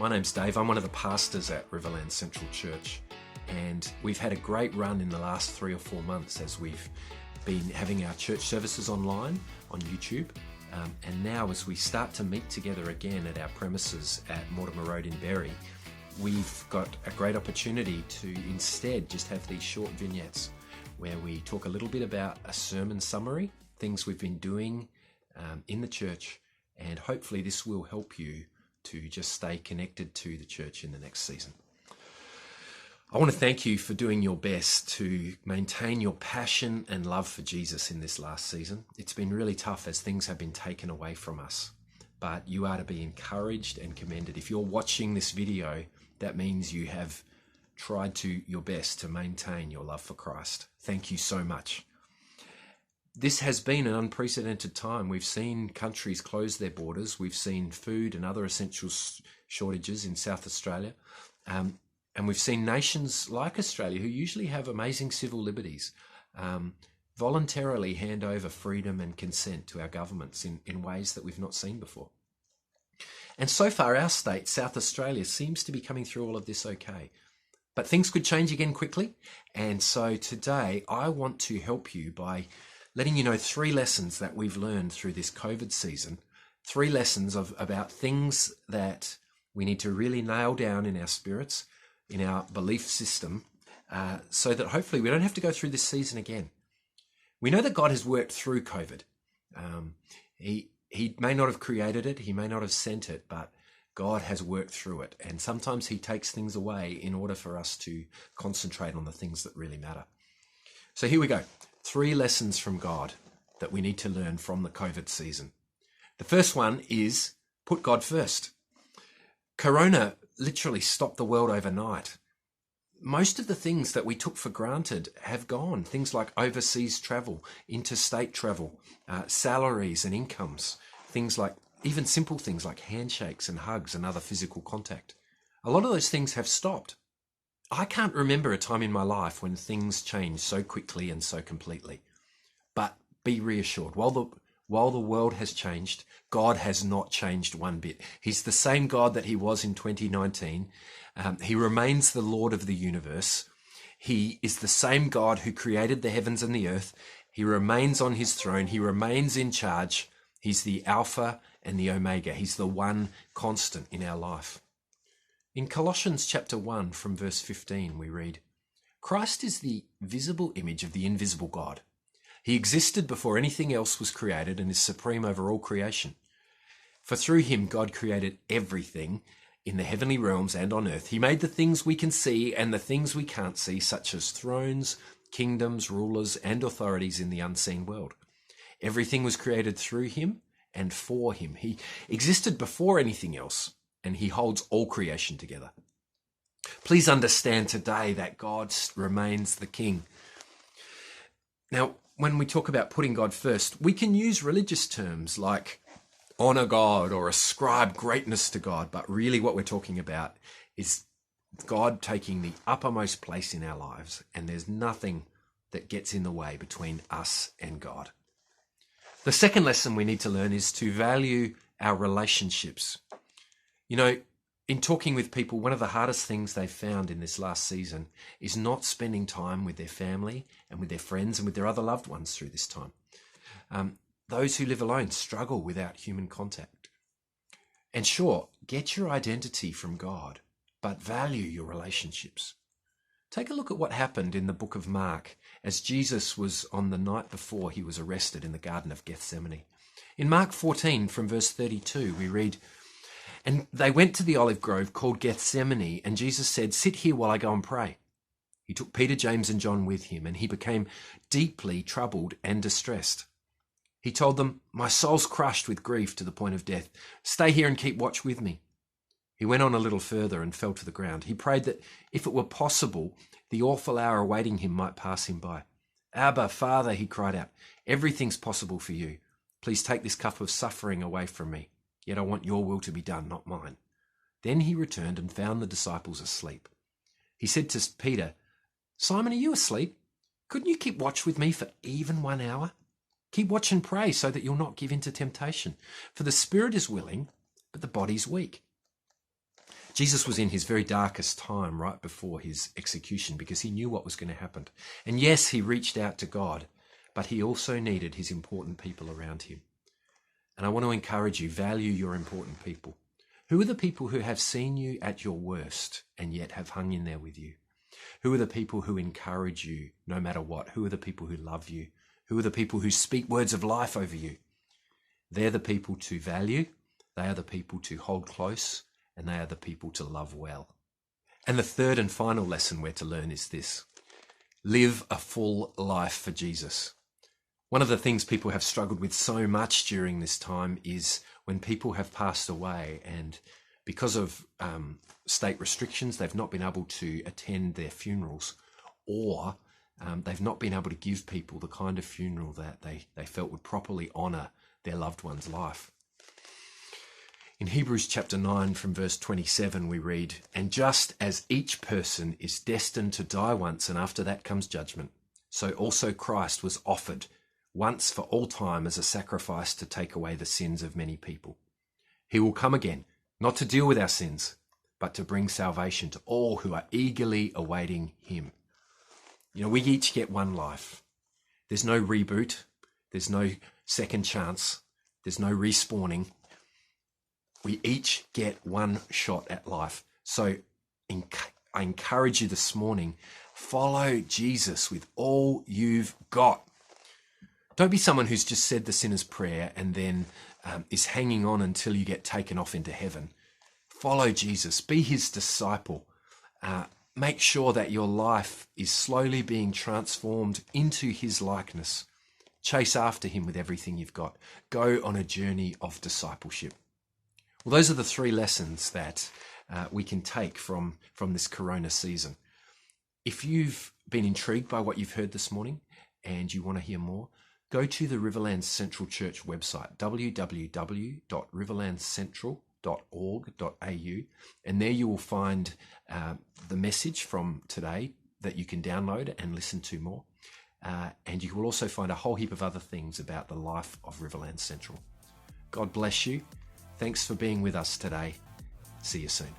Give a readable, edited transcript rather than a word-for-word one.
My name's Dave. I'm one of the pastors at Riverland Central Church, and we've had a great run in the last 3 or 4 months as we've been having our church services online on YouTube. And now as we start to meet together again at our premises at Mortimer Road in Berry, we've got a great opportunity to instead just have these short vignettes where we talk a little bit about a sermon summary, things we've been doing in the church, and hopefully this will help you to just stay connected to the church in the next season. I want to thank you for doing your best to maintain your passion and love for Jesus in this last season. It's been really tough as things have been taken away from us, but you are to be encouraged and commended. If you're watching this video, that means you have tried your best to maintain your love for Christ. Thank you so much. This has been an unprecedented time. We've seen countries close their borders. We've seen food and other essential shortages in South Australia. And we've seen nations like Australia, who usually have amazing civil liberties, voluntarily hand over freedom and consent to our governments in ways that we've not seen before. And so far, our state, South Australia, seems to be coming through all of this okay. But things could change again quickly. And so today, I want to help you by letting you know 3 lessons that we've learned through this COVID season, 3 lessons about things that we need to really nail down in our spirits, in our belief system, so that hopefully we don't have to go through this season again. We know that God has worked through COVID. He may not have created it, he may not have sent it, but God has worked through it. And sometimes he takes things away in order for us to concentrate on the things that really matter. So here we go. 3 lessons from God that we need to learn from the COVID season. The first one is put God first. Corona literally stopped the world overnight. Most of the things that we took for granted have gone. Things like overseas travel, interstate travel, salaries and incomes, things like even simple things like handshakes and hugs and other physical contact. A lot of those things have stopped. I can't remember a time in my life when things changed so quickly and so completely. But be reassured, while the world has changed, God has not changed one bit. He's the same God that he was in 2019. He remains the Lord of the universe. He is the same God who created the heavens and the earth. He remains on his throne. He remains in charge. He's the Alpha and the Omega. He's the one constant in our life. In Colossians chapter 1 from verse 15, we read, Christ is the visible image of the invisible God. He existed before anything else was created and is supreme over all creation. For through him, God created everything in the heavenly realms and on earth. He made the things we can see and the things we can't see, such as thrones, kingdoms, rulers, and authorities in the unseen world. Everything was created through him and for him. He existed before anything else, and he holds all creation together. Please understand today that God remains the King. Now, when we talk about putting God first, we can use religious terms like honor God or ascribe greatness to God, but really what we're talking about is God taking the uppermost place in our lives, and there's nothing that gets in the way between us and God. The second lesson we need to learn is to value our relationships. You know, in talking with people, one of the hardest things they've found in this last season is not spending time with their family and with their friends and with their other loved ones through this time. Those who live alone struggle without human contact. And sure, get your identity from God, but value your relationships. Take a look at what happened in the book of Mark as Jesus was on the night before he was arrested in the Garden of Gethsemane. In Mark 14 from verse 32, we read, And they went to the olive grove called Gethsemane, and Jesus said, Sit here while I go and pray. He took Peter, James, and John with him, and he became deeply troubled and distressed. He told them, My soul's crushed with grief to the point of death. Stay here and keep watch with me. He went on a little further and fell to the ground. He prayed that if it were possible, the awful hour awaiting him might pass him by. Abba, Father, he cried out, everything's possible for you. Please take this cup of suffering away from me. Yet I want your will to be done, not mine. Then he returned and found the disciples asleep. He said to Peter, Simon, are you asleep? Couldn't you keep watch with me for even 1 hour? Keep watch and pray so that you'll not give in to temptation. For the spirit is willing, but the body's weak. Jesus was in his very darkest time right before his execution because he knew what was going to happen. And yes, he reached out to God, but he also needed his important people around him. And I want to encourage you, value your important people. Who are the people who have seen you at your worst and yet have hung in there with you? Who are the people who encourage you no matter what? Who are the people who love you? Who are the people who speak words of life over you? They're the people to value, they are the people to hold close, and they are the people to love well. And the third and final lesson we're to learn is this: live a full life for Jesus. One of the things people have struggled with so much during this time is when people have passed away and because of state restrictions, they've not been able to attend their funerals, or they've not been able to give people the kind of funeral that they felt would properly honour their loved one's life. In Hebrews chapter 9 from verse 27 we read, "And just as each person is destined to die once and after that comes judgment, so also Christ was offered once for all time as a sacrifice to take away the sins of many people. He will come again, not to deal with our sins, but to bring salvation to all who are eagerly awaiting him." You know, we each get one life. There's no reboot. There's no second chance. There's no respawning. We each get one shot at life. So I encourage you this morning, follow Jesus with all you've got. Don't be someone who's just said the sinner's prayer and then is hanging on until you get taken off into heaven. Follow Jesus. Be his disciple. Make sure that your life is slowly being transformed into his likeness. Chase after him with everything you've got. Go on a journey of discipleship. Well, those are the three lessons that we can take from this Corona season. If you've been intrigued by what you've heard this morning and you want to hear more, go to the Riverlands Central Church website, www.riverlandscentral.org.au, and there you will find the message from today that you can download and listen to more. And you will also find a whole heap of other things about the life of Riverlands Central. God bless you. Thanks for being with us today. See you soon.